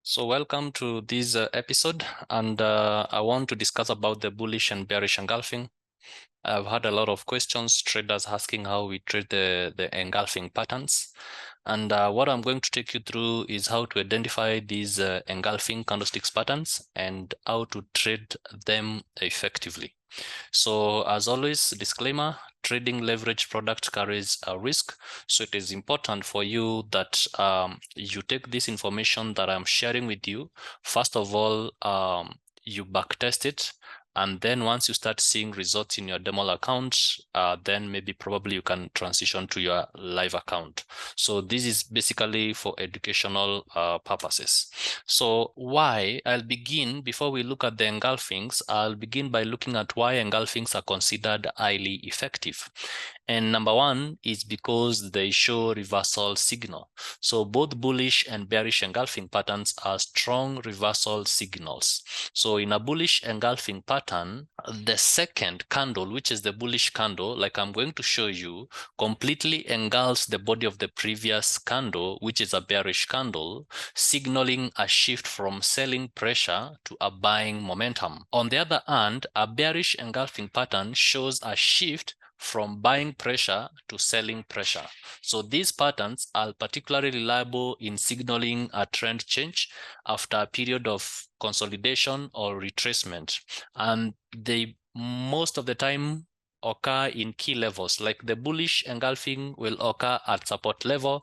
So welcome to this episode, and I want to discuss about the bullish and bearish engulfing. I've had a lot of questions, traders asking how we trade the engulfing patterns. And what I'm going to take you through is how to identify these engulfing candlesticks patterns and how to trade them effectively. So as always, disclaimer, trading leverage product carries a risk. So it is important for you that you take this information that I'm sharing with you. First of all, you backtest it. And then once you start seeing results in your demo account, then maybe probably you can transition to your live account. So this is basically for educational purposes. So why? I'll begin, before we look at the engulfings, I'll begin by looking at why engulfings are considered highly effective. And number one is because they show reversal signal. So both bullish and bearish engulfing patterns are strong reversal signals. So in a bullish engulfing pattern, the second candle, which is the bullish candle, like I'm going to show you, completely engulfs the body of the previous candle, which is a bearish candle, signaling a shift from selling pressure to a buying momentum. On the other hand, a bearish engulfing pattern shows a shift from buying pressure to selling pressure. So these patterns are particularly reliable in signaling a trend change after a period of consolidation or retracement. And they most of the time occur in key levels, like the bullish engulfing will occur at support level.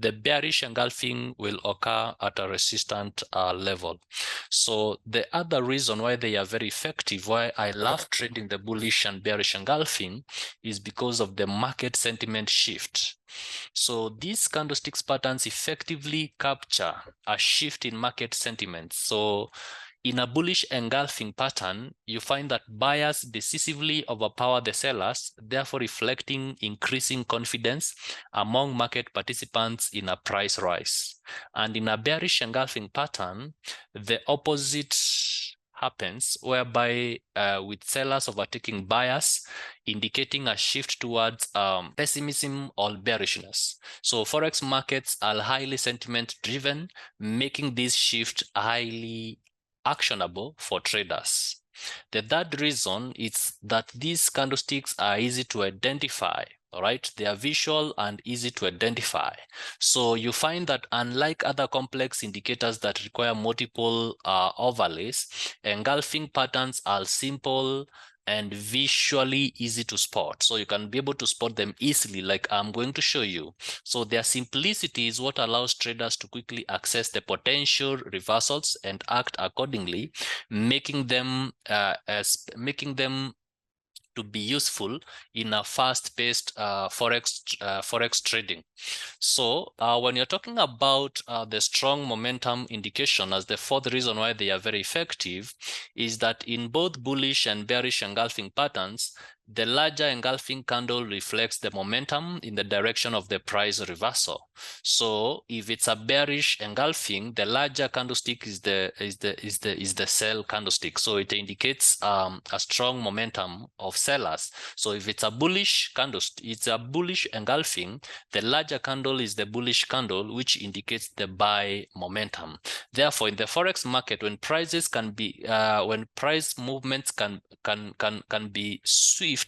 The bearish engulfing will occur at a resistant level. So the other reason why they are very effective, why I love trading the bullish and bearish engulfing, is because of the market sentiment shift. So these candlesticks patterns effectively capture a shift in market sentiment. So in a bullish engulfing pattern, you find that buyers decisively overpower the sellers, therefore reflecting increasing confidence among market participants in a price rise. And in a bearish engulfing pattern, the opposite happens, whereby with sellers overtaking buyers, indicating a shift towards pessimism or bearishness. So forex markets are highly sentiment driven, making this shift highly actionable for traders. The third reason is that these candlesticks are easy to identify. All right, they are visual and easy to identify. So you find that unlike other complex indicators that require multiple overlays, engulfing patterns are simple and visually easy to spot. So you can be able to spot them easily, like I'm going to show you. So their simplicity is what allows traders to quickly access the potential reversals and act accordingly, making them to be useful in a fast-paced forex trading. So when you're talking about the strong momentum indication as the fourth reason why they are very effective, is that in both bullish and bearish engulfing patterns, the larger engulfing candle reflects the momentum in the direction of the price reversal. So if it's a bearish engulfing, the larger candlestick is the sell candlestick. So it indicates a strong momentum of sellers. So if it's a bullish candlestick, it's a bullish engulfing, the larger candle is the bullish candle, which indicates the buy momentum. Therefore, in the forex market, when prices can be when price movements can be swift,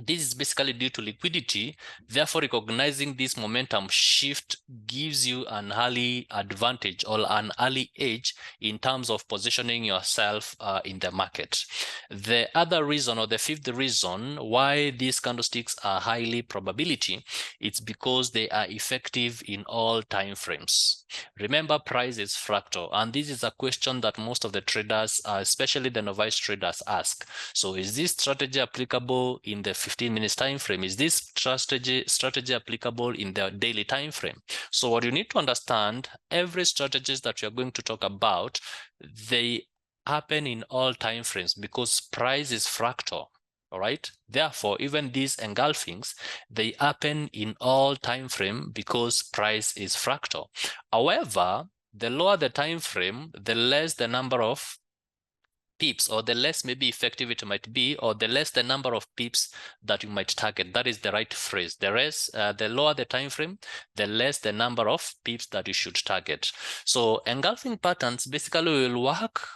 this is basically due to liquidity. Therefore, recognizing this momentum shift gives you an early advantage or an early edge in terms of positioning yourself in the market. The other reason, or the fifth reason why these candlesticks are highly probability, it's because they are effective in all time frames. Remember, price is fractal, and this is a question that most of the traders, especially the novice traders, ask. So is this strategy applicable in the 15 minutes time frame? Is this strategy applicable in the daily time frame? So what you need to understand, every strategies that you're going to talk about, they happen in all time frames because price is fractal. All right. Therefore, even these engulfings, they happen in all time frame because price is fractal. However, the lower the time frame, the less the number of pips, or the less maybe effective it might be, or the less the number of pips that you might target. That is the right phrase. The lower the time frame, the less the number of pips that you should target. So engulfing patterns basically will work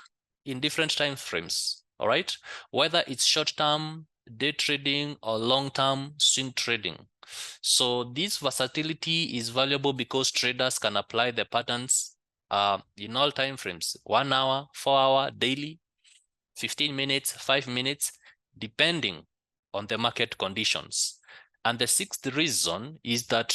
in different time frames, all right? Whether it's short-term day trading or long-term swing trading. So this versatility is valuable because traders can apply the patterns in all time frames: 1 hour, 4 hour, daily, 15 minutes, 5 minutes, depending on the market conditions. And the sixth reason is that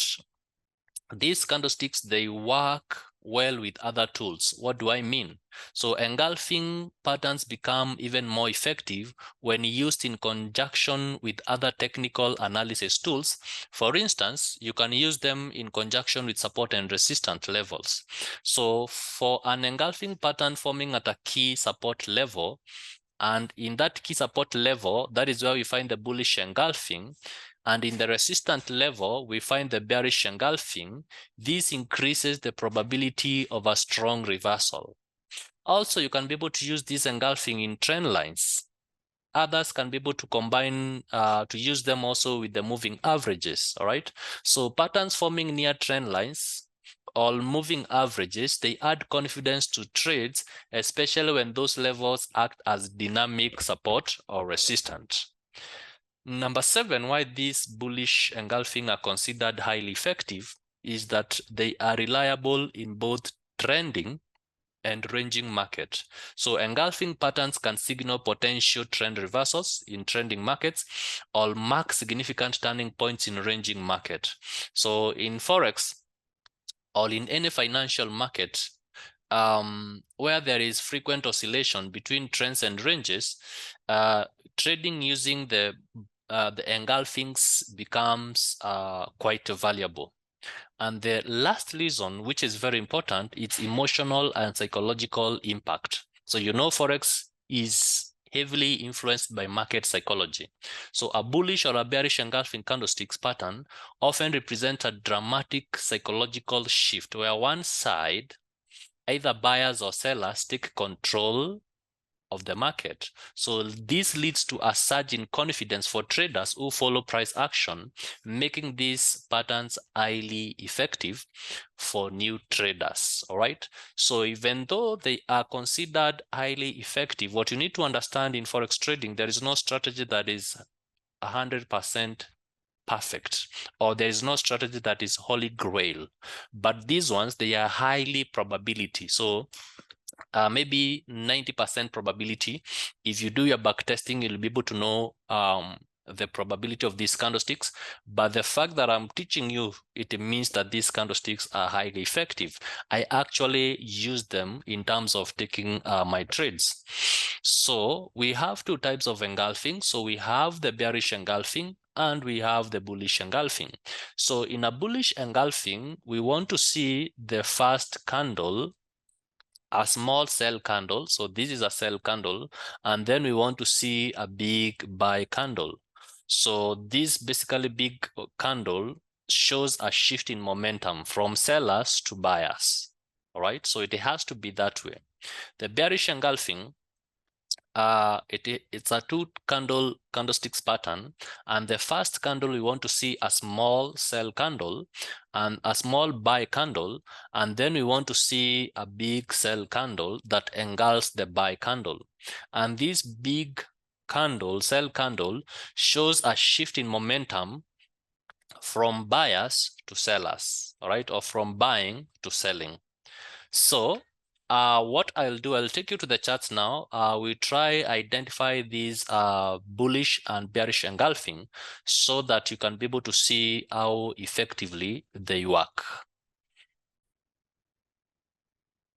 these candlesticks, they work well with other tools. What do I mean? So engulfing patterns become even more effective when used in conjunction with other technical analysis tools. For instance, you can use them in conjunction with support and resistance levels. So for an engulfing pattern forming at a key support level, and in that key support level, that is where we find the bullish engulfing. And in the resistance level, we find the bearish engulfing. This increases the probability of a strong reversal. Also, you can be able to use this engulfing in trend lines. Others can be able to combine, to use them also with the moving averages, all right? So patterns forming near trend lines or moving averages, they add confidence to trades, especially when those levels act as dynamic support or resistance. Number 7, why these bullish engulfing are considered highly effective is that they are reliable in both trending and ranging market. So engulfing patterns can signal potential trend reversals in trending markets or mark significant turning points in ranging market. So in Forex or in any financial market, where there is frequent oscillation between trends and ranges, trading using the engulfings becomes quite valuable. And the last reason, which is very important, it's emotional and psychological impact. So you know Forex is heavily influenced by market psychology. So a bullish or a bearish engulfing candlesticks pattern often represent a dramatic psychological shift where one side, either buyers or sellers, take control of the market. So this leads to a surge in confidence for traders who follow price action, making these patterns highly effective for new traders. All right. So even though they are considered highly effective, what you need to understand in Forex trading, there is no strategy that is 100% perfect, or there is no strategy that is holy grail, but these ones, they are highly probability. So maybe 90% probability. If you do your back testing, you'll be able to know the probability of these candlesticks. But the fact that I'm teaching you, it means that these candlesticks are highly effective. I actually use them in terms of taking my trades. So we have two types of engulfing. So we have the bearish engulfing and we have the bullish engulfing. So in a bullish engulfing, we want to see the first candle, a small sell candle. So this is a sell candle, and then we want to see a big buy candle. So this basically big candle shows a shift in momentum from sellers to buyers. All right, so it has to be that way. The bearish engulfing, it's a two candlesticks pattern, and the first candle we want to see a small sell candle and a small buy candle, and then we want to see a big sell candle that engulfs the buy candle. And this big candle, sell candle, shows a shift in momentum from buyers to sellers, all right, or from buying to selling. So what I'll do, I'll take you to the charts now. We try identify these bullish and bearish engulfing so that you can be able to see how effectively they work.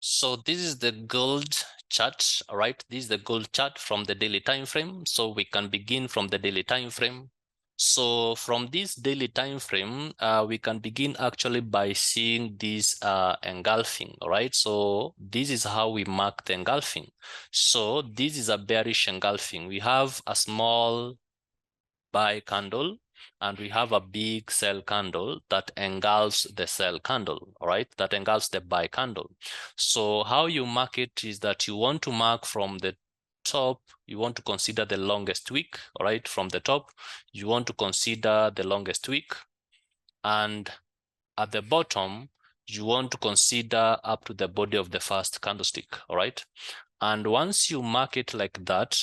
So this is the gold chart, all right? This is the gold chart from the daily time frame. So we can begin from the daily time frame. So from this daily time frame, we can begin actually by seeing this engulfing, all right? So this is how we mark the engulfing. So this is a bearish engulfing. We have a small buy candle and we have a big sell candle that engulfs the sell candle, all right? That engulfs the buy candle. So how you mark it is that you want to mark from the top, you want to consider the longest wick, all right? From the top, you want to consider the longest wick. And at the bottom, you want to consider up to the body of the first candlestick, all right? And once you mark it like that,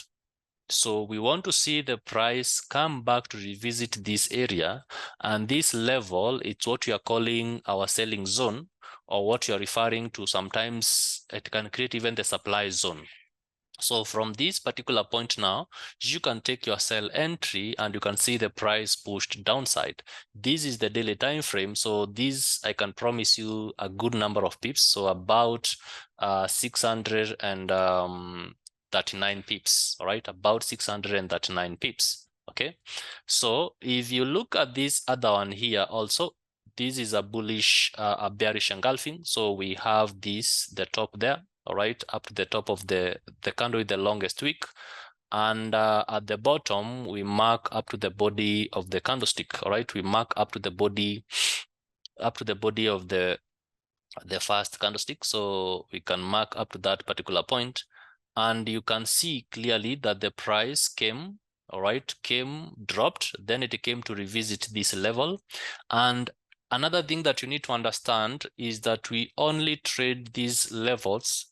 so we want to see the price come back to revisit this area, and this level, it's what you are calling our selling zone, or what you're referring to. Sometimes it can create even the supply zone. So from this particular point now, you can take your sell entry and you can see the price pushed downside. This is the daily time frame. So this, I can promise you a good number of pips. So about 639 pips, all right? About 639 pips, okay? So if you look at this other one here also, this is a bullish, a bearish engulfing. So we have this, the top there, all right, up to the top of the candle with the longest wick. And at the bottom, we mark up to the body of the candlestick, all right? We mark up to the body of the first candlestick. So we can mark up to that particular point, and you can see clearly that the price came, all right, dropped, then it came to revisit this level. And another thing that you need to understand is that we only trade these levels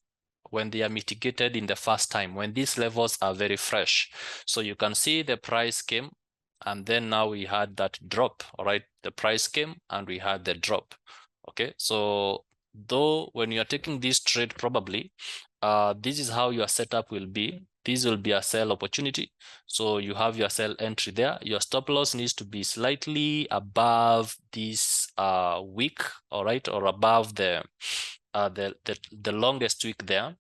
when they are mitigated in the first time, when these levels are very fresh. So you can see the price came, and then now we had that drop, all right? The price came and we had the drop, okay? So though when you're taking this trade, probably this is how your setup will be. This will be a sell opportunity. So you have your sell entry there. Your stop loss needs to be slightly above this wick, all right, or above the longest wick there.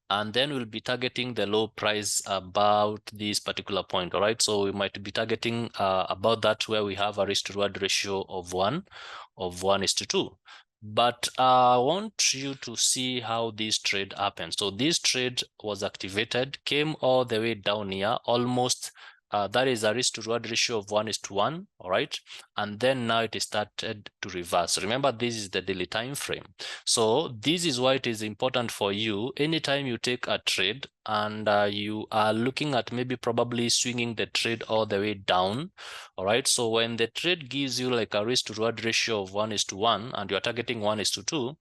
And then we'll be targeting the low price about this particular point, all right? So we might be targeting about that, where we have a risk to reward ratio of 1:2. But I want you to see how this trade happened. So this trade was activated, came all the way down here, almost that is a risk to reward ratio of 1:1, all right? And then now it started to reverse. Remember, this is the daily time frame. So this is why it is important for you, anytime you take a trade and you are looking at maybe probably swinging the trade all the way down, all right? So when the trade gives you like a risk to reward ratio of 1:1 and you're targeting 1:2,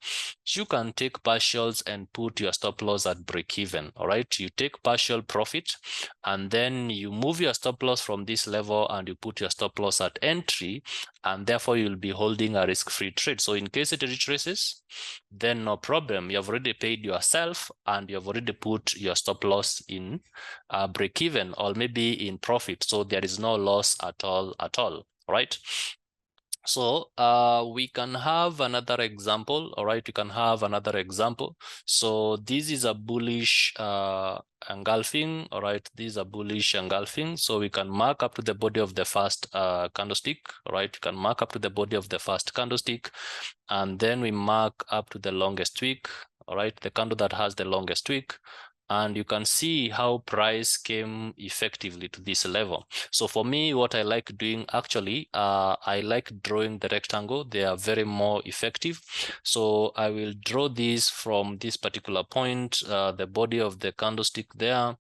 you can take partials and put your stop loss at break even, all right? You take partial profit and then you move your stop loss from this level and you put your stop loss at entry, and therefore you'll be holding a risk-free trade. So in case it retraces, then no problem. You have already paid yourself and you have already put your stop loss in break even, or maybe in profit. So there is no loss at all, right? So we can have another example, all right? You can have another example. So this is a bullish engulfing, all right? This is a bullish engulfing. So we can mark up to the body of the first candlestick, all right? You can mark up to the body of the first candlestick, and then we mark up to the longest wick, all right? The candle that has the longest wick. And you can see how price came effectively to this level. So for me, what I like doing, actually, I like drawing the rectangle. They are very more effective. So I will draw this from this particular point, the body of the candlestick there.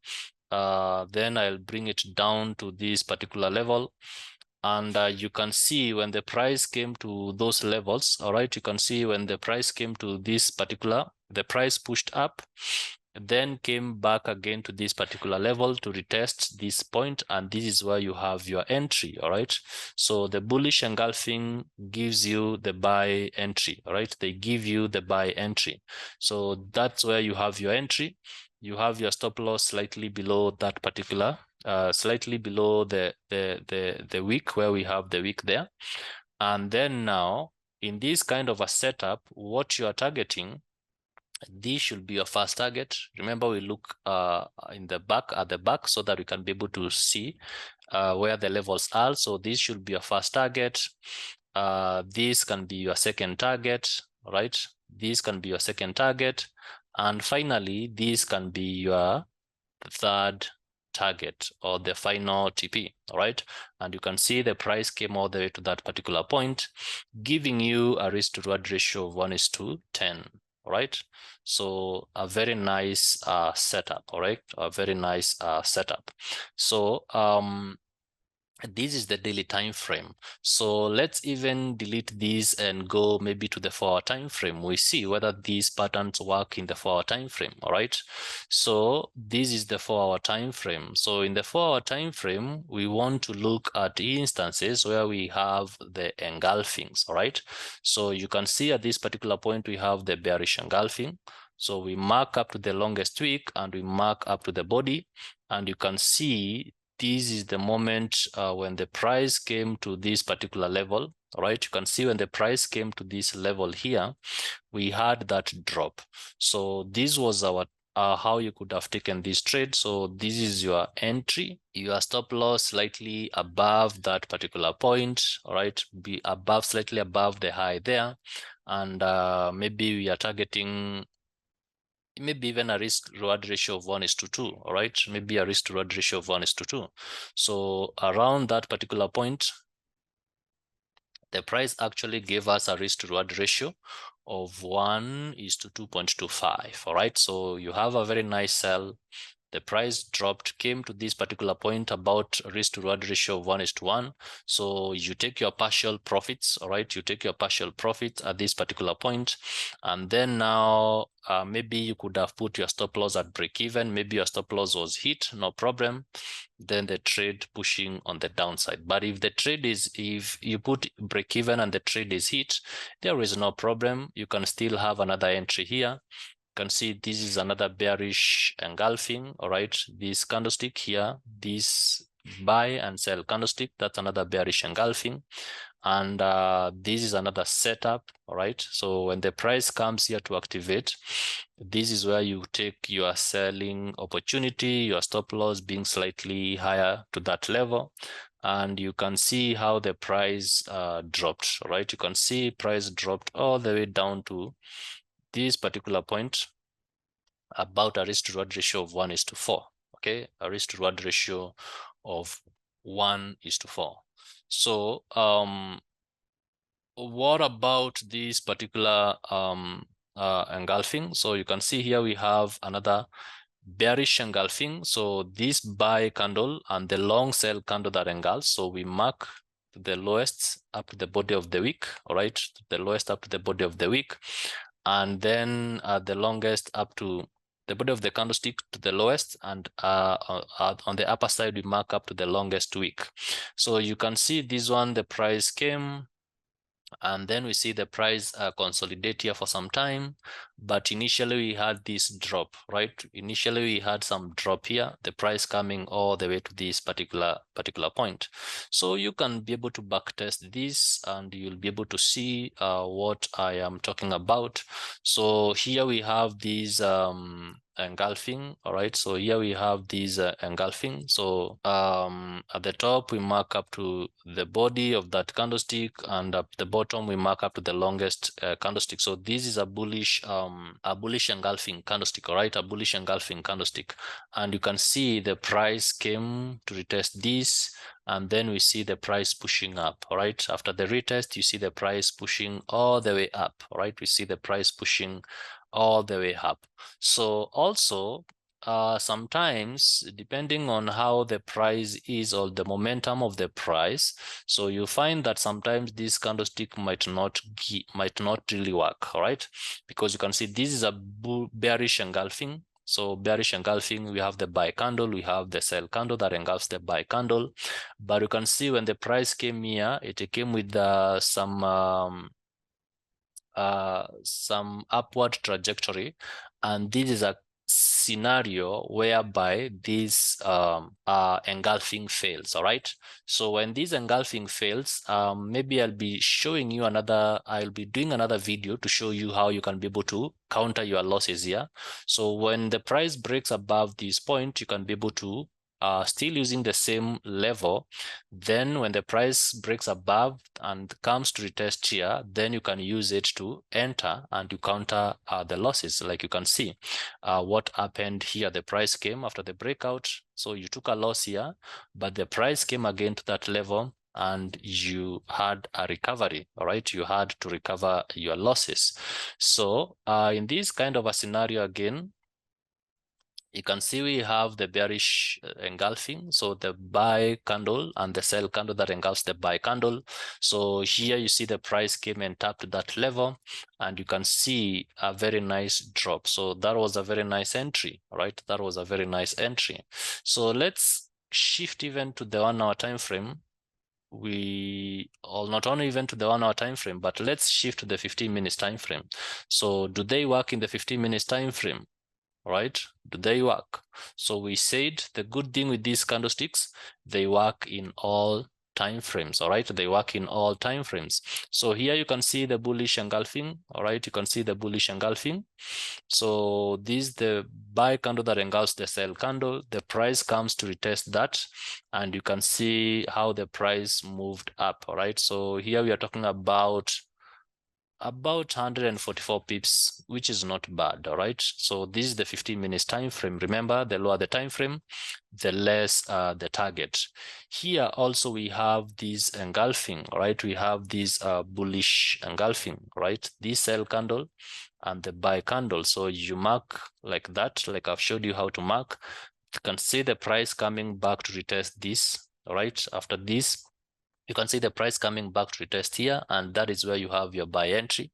Then I'll bring it down to this particular level. And you can see when the price came to those levels, all right, you can see when the price came to this particular, the price pushed up, then came back again to this particular level to retest this point, and this is where you have your entry, all right? So the bullish engulfing gives you the buy entry, all right? They give you the buy entry. So that's where you have your entry. You have your stop loss slightly below that particular, slightly below the wick, where we have the wick there. And then now, in this kind of a setup, what you are targeting, this should be your first target. Remember, we look in the back, at the back, so that we can be able to see where the levels are. So this should be your first target. This can be your second target, right? This can be your second target. And finally, this can be your third target, or the final TP, all right? And you can see the price came all the way to that particular point, giving you a risk to reward ratio of 1:10. all right? So a very nice setup, all right? A very nice setup. So this is the daily time frame. So let's even delete this and go maybe to the 4-hour time frame. We see whether these patterns work in the 4-hour time frame. All right, so this is the 4-hour time frame. So in the 4-hour time frame, we want to look at instances where we have the engulfings. All right, so you can see at this particular point we have the bearish engulfing. So we mark up to the longest wick and we mark up to the body, and you can see this is the moment when the price came to this particular level. All right, you can see when the price came to this level here, we had that drop. So this was our how you could have taken this trade. So this is your entry, your stop loss slightly above that particular point. All right, be above, slightly above the high there, and maybe we are targeting maybe even a risk reward ratio of 1:2. All right, maybe a risk reward ratio of 1:2. So around that particular point, the price actually gave us a risk reward ratio of 1:2.25. All right, so you have a very nice sell. The price dropped, came to this particular point about risk to reward ratio of 1:1. So you take your partial profits, all right? You take your partial profits at this particular point. And then now maybe you could have put your stop loss at break even. Maybe your stop loss was hit, no problem. Then the trade pushing on the downside. But if the trade is, if you put break even and the trade is hit, there is no problem. You can still have another entry here. Can see this is another bearish engulfing. All right, this candlestick here, this buy and sell candlestick, that's another bearish engulfing, and this is another setup. All right, so when the price comes here to activate, this is where you take your selling opportunity, your stop loss being slightly higher to that level, and you can see how the price dropped. All right, you can see price dropped all the way down to this particular point, about a risk to reward ratio of 1:4. Okay, a risk to reward ratio of 1:4. So what about this particular engulfing? So you can see here we have another bearish engulfing. So this buy candle and the long sell candle that engulfs. So we mark the lowest up to the body of the wick. All right, the lowest up to the body of the wick, and then the longest up to the body of the candlestick to the lowest, and on the upper side we mark up to the longest wick. So you can see this one, the price came, and then we see the price consolidate here for some time, but initially we had this drop, right? Initially we had some drop here, the price coming all the way to this particular point. So you can be able to backtest this and you'll be able to see what I am talking about. So here we have these engulfing. All right, so here we have these engulfing. So at the top we mark up to the body of that candlestick, and at the bottom we mark up to the longest candlestick. So this is a bullish engulfing candlestick. All right, a bullish engulfing candlestick, and you can see the price came to retest this, and then we see the price pushing up. All right, after the retest, you see the price pushing all the way up. All right, we see the price pushing all the way up. So also sometimes, depending on how the price is or the momentum of the price, so you find that sometimes this candlestick might not really work. All right, because you can see this is a bearish engulfing. So bearish engulfing, we have the buy candle, we have the sell candle that engulfs the buy candle, but you can see when the price came here, it came with some upward trajectory, and this is a scenario whereby this engulfing fails. All right, so when this engulfing fails, maybe I'll be showing you I'll be doing another video to show you how you can be able to counter your losses here. So when the price breaks above this point, you can be able to still using the same level. Then when the price breaks above and comes to retest here, then you can use it to enter and to counter the losses. Like you can see what happened here. The price came after the breakout, so you took a loss here, but the price came again to that level and you had a recovery, all right? You had to recover your losses. So in this kind of a scenario again, you can see we have the bearish engulfing, so the buy candle and the sell candle that engulfs the buy candle. So here you see the price came and tapped that level, and you can see a very nice drop. So that was a very nice entry, right? That was a very nice entry. So let's shift even to the 1 hour time frame. Not only even to the 1 hour time frame, but let's shift to the 15 minutes time frame. So do they work in the 15 minutes time frame? Right? Do they work? So we said the good thing with these candlesticks, they work in all time frames. All right, they work in all time frames. So here you can see the bullish engulfing. All right, you can see the bullish engulfing. So this is the buy candle that engulfs the sell candle. The price comes to retest that, and you can see how the price moved up. All right, so here we are talking about 144 pips, which is not bad. All right, so this is the 15 minutes time frame. Remember, the lower the time frame, the less the target. Here also we have this engulfing. All right, we have this bullish engulfing, right? This sell candle and the buy candle. So you mark like that, like I've showed you how to mark. You can see the price coming back to retest this. All right, after this, you can see the price coming back to retest here, and that is where you have your buy entry.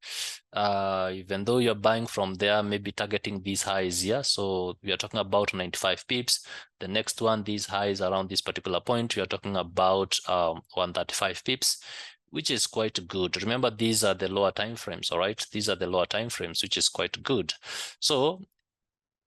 Even though you're buying from there, maybe targeting these highs here. So we are talking about 95 pips. The next one, these highs around this particular point, we are talking about 135 pips, which is quite good. Remember, these are the lower time frames, all right? These are the lower time frames, which is quite good. So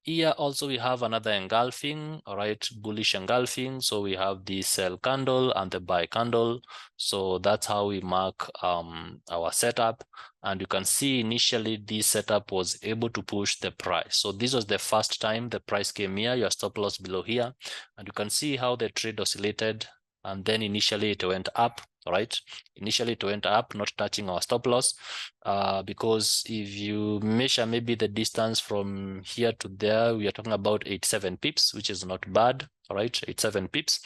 here also we have another engulfing, all right, bullish engulfing. So we have the sell candle and the buy candle. So that's how we mark our setup. And you can see initially this setup was able to push the price. So this was the first time the price came here, your stop loss below here. And you can see how the trade oscillated. And then initially it went up, right? Initially it went up, not touching our stop loss, because if you measure maybe the distance from here to there, we are talking about 87 pips, which is not bad. All right, 87 pips,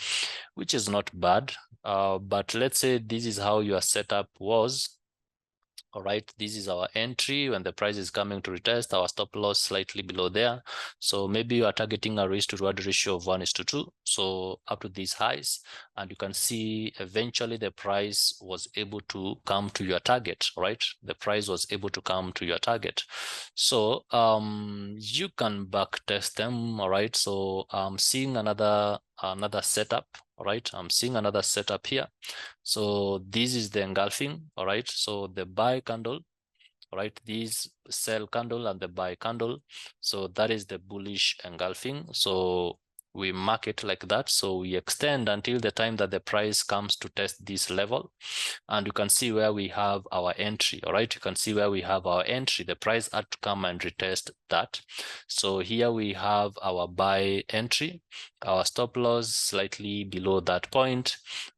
which is not bad. But let's say this is how your setup was. All right, this is our entry when the price is coming to retest, our stop loss slightly below there. So maybe you are targeting a risk to reward ratio of 1:2. So up to these highs, and you can see eventually the price was able to come to your target, right? The price was able to come to your target. So you can back test them, all right? So I'm seeing another setup. All right, I'm seeing another setup here. So this is the engulfing, all right? So the buy candle, all right? This sell candle and the buy candle. So that is the bullish engulfing. So we mark it like that. So we extend until the time that the price comes to test this level. And you can see where we have our entry, all right? You can see where we have our entry. The price had to come and retest that. So here we have our buy entry, our stop loss slightly below that point,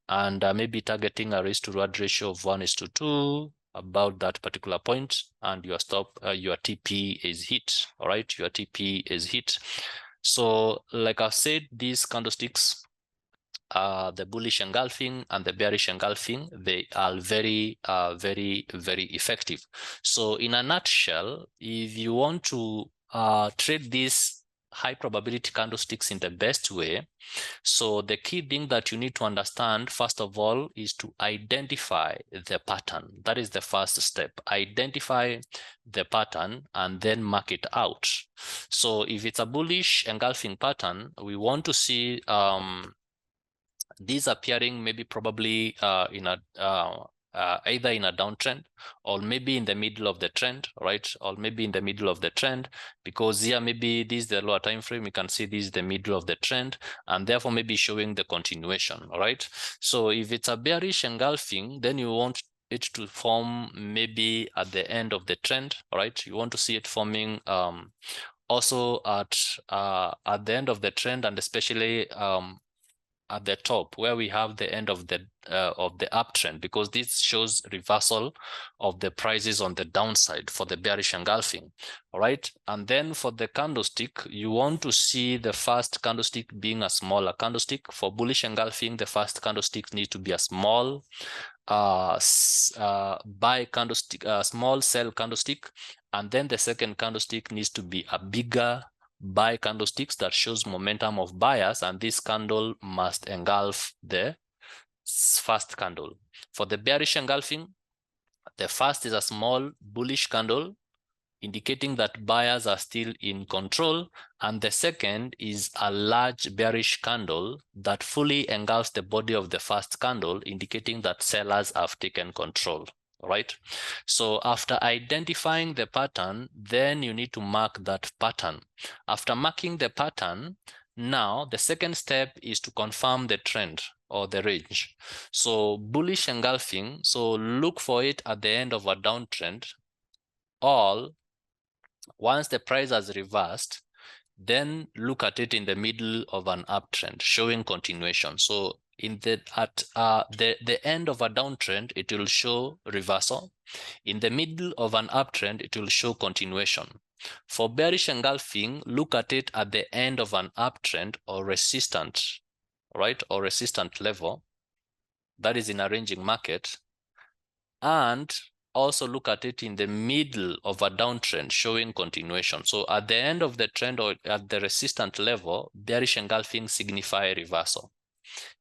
and maybe targeting a risk to reward ratio of 1:2 about that particular point, and your your TP is hit. All right, your TP is hit. So like I said, these candlesticks, the bullish engulfing and the bearish engulfing, they are very very effective. So in a nutshell, if you want to trade these high probability candlesticks in the best way, so the key thing that you need to understand, first of all, is to identify the pattern. That is the first step. Identify the pattern and then mark it out. So if it's a bullish engulfing pattern, we want to see these appearing maybe probably in a either in a downtrend or maybe in the middle of the trend, right? Or maybe in the middle of the trend, because here maybe this is the lower time frame. You can see this is the middle of the trend, and therefore maybe showing the continuation. All right. So if it's a bearish engulfing, then you want it to form maybe at the end of the trend. All right. You want to see it forming also at the end of the trend, and especially at the top where we have the end of the uptrend, because this shows reversal of the prices on the downside for the bearish engulfing. All right, and then for the candlestick, you want to see the first candlestick being a smaller candlestick. For bullish engulfing, the first candlestick needs to be a small buy candlestick, small sell candlestick, and then the second candlestick needs to be a bigger buy candlesticks that shows momentum of buyers, and this candle must engulf the first candle. For the bearish engulfing, the first is a small bullish candle indicating that buyers are still in control, and the second is a large bearish candle that fully engulfs the body of the first candle, indicating that sellers have taken control. Right? So after identifying the pattern, then you need to mark that pattern. After marking the pattern, now the second step is to confirm the trend or the range. So bullish engulfing, so look for it at the end of a downtrend, or once the price has reversed, then look at it in the middle of an uptrend showing continuation. So in the end of a downtrend, it will show reversal. In the middle of an uptrend, it will show continuation. For bearish engulfing, look at it at the end of an uptrend or resistant, right? Or resistant level. That is in a ranging market. And also look at it in the middle of a downtrend showing continuation. So at the end of the trend or at the resistant level, bearish engulfing signify reversal.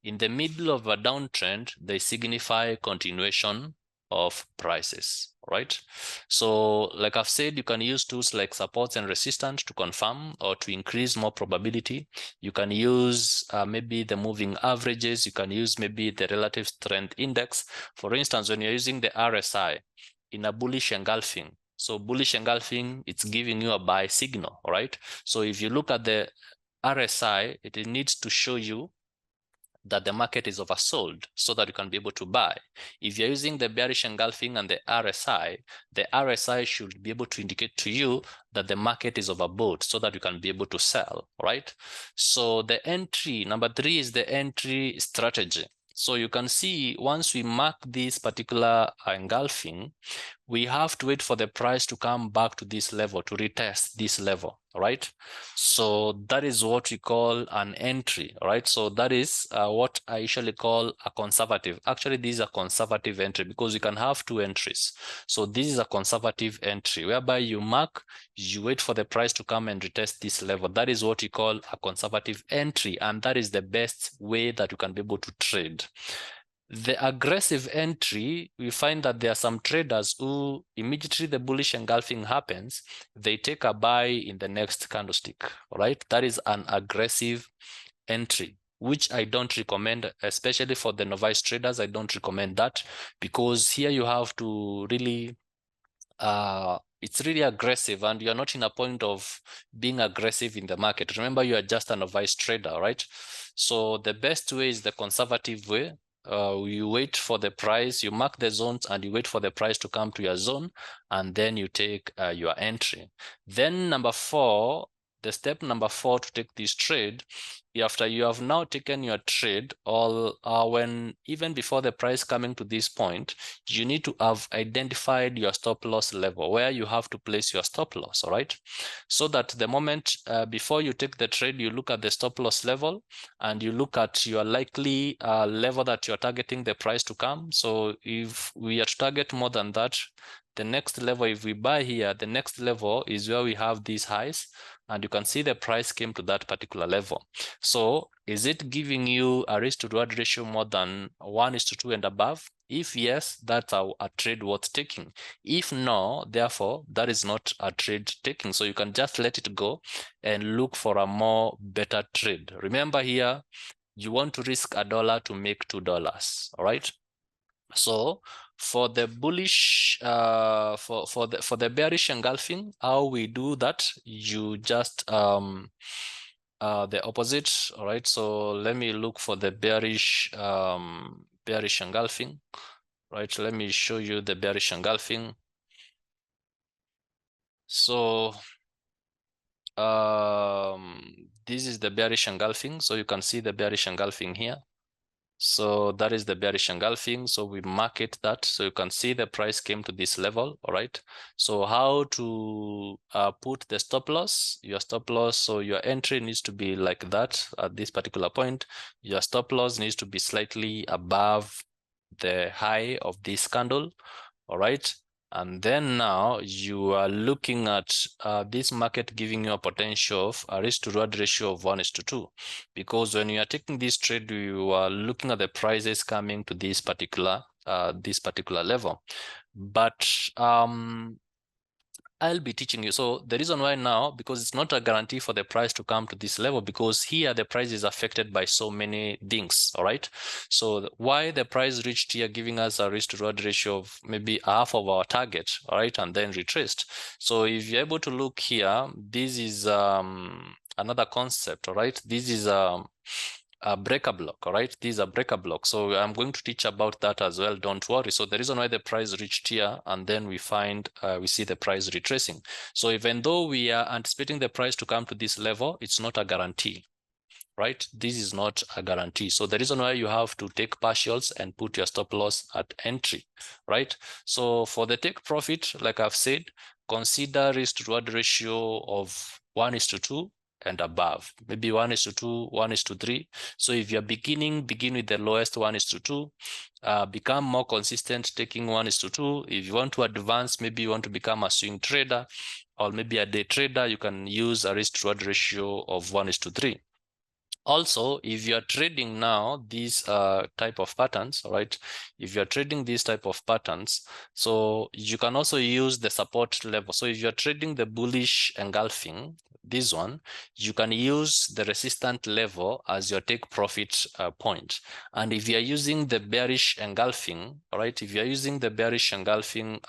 In the middle of a downtrend, they signify continuation of prices, right? So like I've said, you can use tools like supports and resistance to confirm or to increase more probability. You can use maybe the moving averages. You can use maybe the relative strength index. For instance, when you're using the RSI in a bullish engulfing, so bullish engulfing, it's giving you a buy signal, right? So if you look at the RSI, it needs to show you that the market is oversold so that you can be able to buy. If you're using the bearish engulfing and the RSI should be able to indicate to you that the market is overbought so that you can be able to sell, right? So the entry, number 3 is the entry strategy. So you can see once we mark this particular engulfing, we have to wait for the price to come back to this level, to retest this level, right? So that is what we call an entry, right? So that is what I usually call a conservative. Actually, this is a conservative entry because you can have 2 entries. So this is a conservative entry whereby you mark, you wait for the price to come and retest this level. That is what we call a conservative entry, and that is the best way that you can be able to trade. The aggressive entry, we find that there are some traders who immediately the bullish engulfing happens, they take a buy in the next candlestick, right? That is an aggressive entry, which I don't recommend, especially for the novice traders. I don't recommend that because here you have to really it's really aggressive and you're not in a point of being aggressive in the market. Remember, you are just a novice trader, right? So the best way is the conservative way. You wait for the price, you mark the zones and you wait for the price to come to your zone, and then you take your entry. Then the step number 4 to take this trade, after you have now taken your trade, when even before the price coming to this point, you need to have identified your stop loss level where you have to place your stop loss, all right? So that the moment before you take the trade, you look at the stop loss level and you look at your likely level that you're targeting the price to come. So if we are to target more than that, the next level, if we buy here, the next level is where we have these highs, and you can see the price came to that particular level. So is it giving you a risk to reward ratio more than 1:2 and above? If yes, that's a trade worth taking. If no, therefore, that is not a trade taking. So you can just let it go and look for a more better trade. Remember here, you want to risk $1 to make $2, all right? So for the bullish, for the bearish engulfing, how we do that, you just the opposite, all right? So let me look for the bearish engulfing, right? Let me show you the bearish engulfing. So this is the bearish engulfing. So you can see the bearish engulfing here. So that is the bearish engulfing. So we market that. So you can see the price came to this level. All right. So how to put the stop loss? Your stop loss. So your entry needs to be like that at this particular point. Your stop loss needs to be slightly above the high of this candle. All right. And then now you are looking at this market giving you a potential of a risk to reward ratio of 1:2, because when you are taking this trade, you are looking at the prices coming to this particular level. But I'll be teaching you. So the reason why now, because it's not a guarantee for the price to come to this level, because here the price is affected by so many things. All right. So why the price reached here, giving us a risk to reward ratio of maybe half of our target. All right. And then retraced. So if you're able to look here, this is another concept. All right. This is a breaker block. All right, these are breaker blocks. So I'm going to teach about that as well. Don't worry. So the reason why the price reached here, and then we find we see the price retracing. So even though we are anticipating the price to come to this level, it's not a guarantee. Right, this is not a guarantee. So the reason why you have to take partials and put your stop loss at entry. Right. So for the take profit, like I've said, consider risk to reward ratio of 1:2 and above, maybe 1:2, 1:3. So if you're begin with the lowest 1:2, become more consistent taking 1:2. If you want to advance, maybe you want to become a swing trader or maybe a day trader, you can use a risk to reward ratio of 1:3. Also, if you're trading now these type of patterns, all right, if you're trading these type of patterns, so you can also use the support level. So if you're trading the bullish engulfing, this one, you can use the resistant level as your take profit point. And if you're using the bearish engulfing, all right, if you're using the bearish engulfing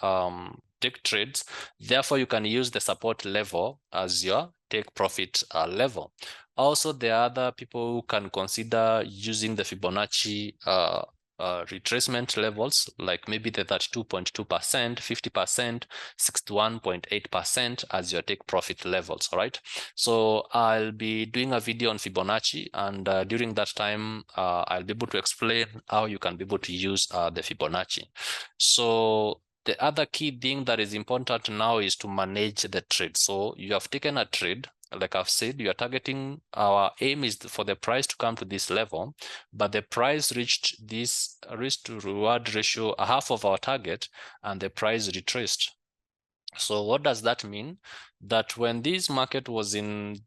take trades, therefore you can use the support level as your take profit level. Also, there are other people who can consider using the Fibonacci retracement levels, like maybe the 32.2%, 50%, 61.8% as your take profit levels. All right. So I'll be doing a video on Fibonacci, and during that time, I'll be able to explain how you can be able to use the Fibonacci. So the other key thing that is important now is to manage the trade. So you have taken a trade. Like I've said, you are targeting, our aim is for the price to come to this level, but the price reached this risk to reward ratio, half of our target, and the price retraced. So what does that mean? That when this market was in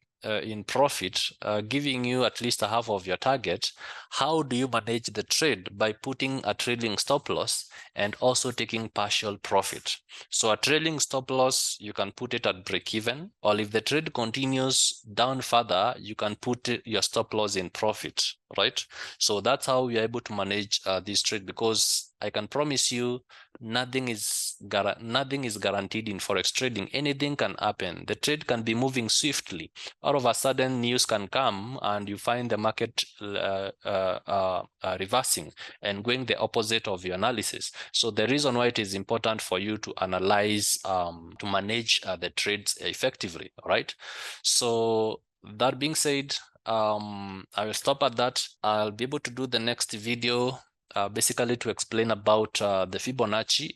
profit, giving you at least a half of your target, how do you manage the trade? By putting a trailing stop loss and also taking partial profit. So a trailing stop loss, you can put it at break even, or if the trade continues down further, you can put your stop loss in profit, right? So that's how we are able to manage this trade, because I can promise you nothing is guaranteed in forex trading. Anything can happen. The trade can be moving swiftly. All of a sudden, news can come and you find the market reversing and going the opposite of your analysis. So the reason why it is important for you to analyze, to manage the trades effectively, right? So that being said, I will stop at that. I'll be able to do the next video basically to explain about the Fibonacci.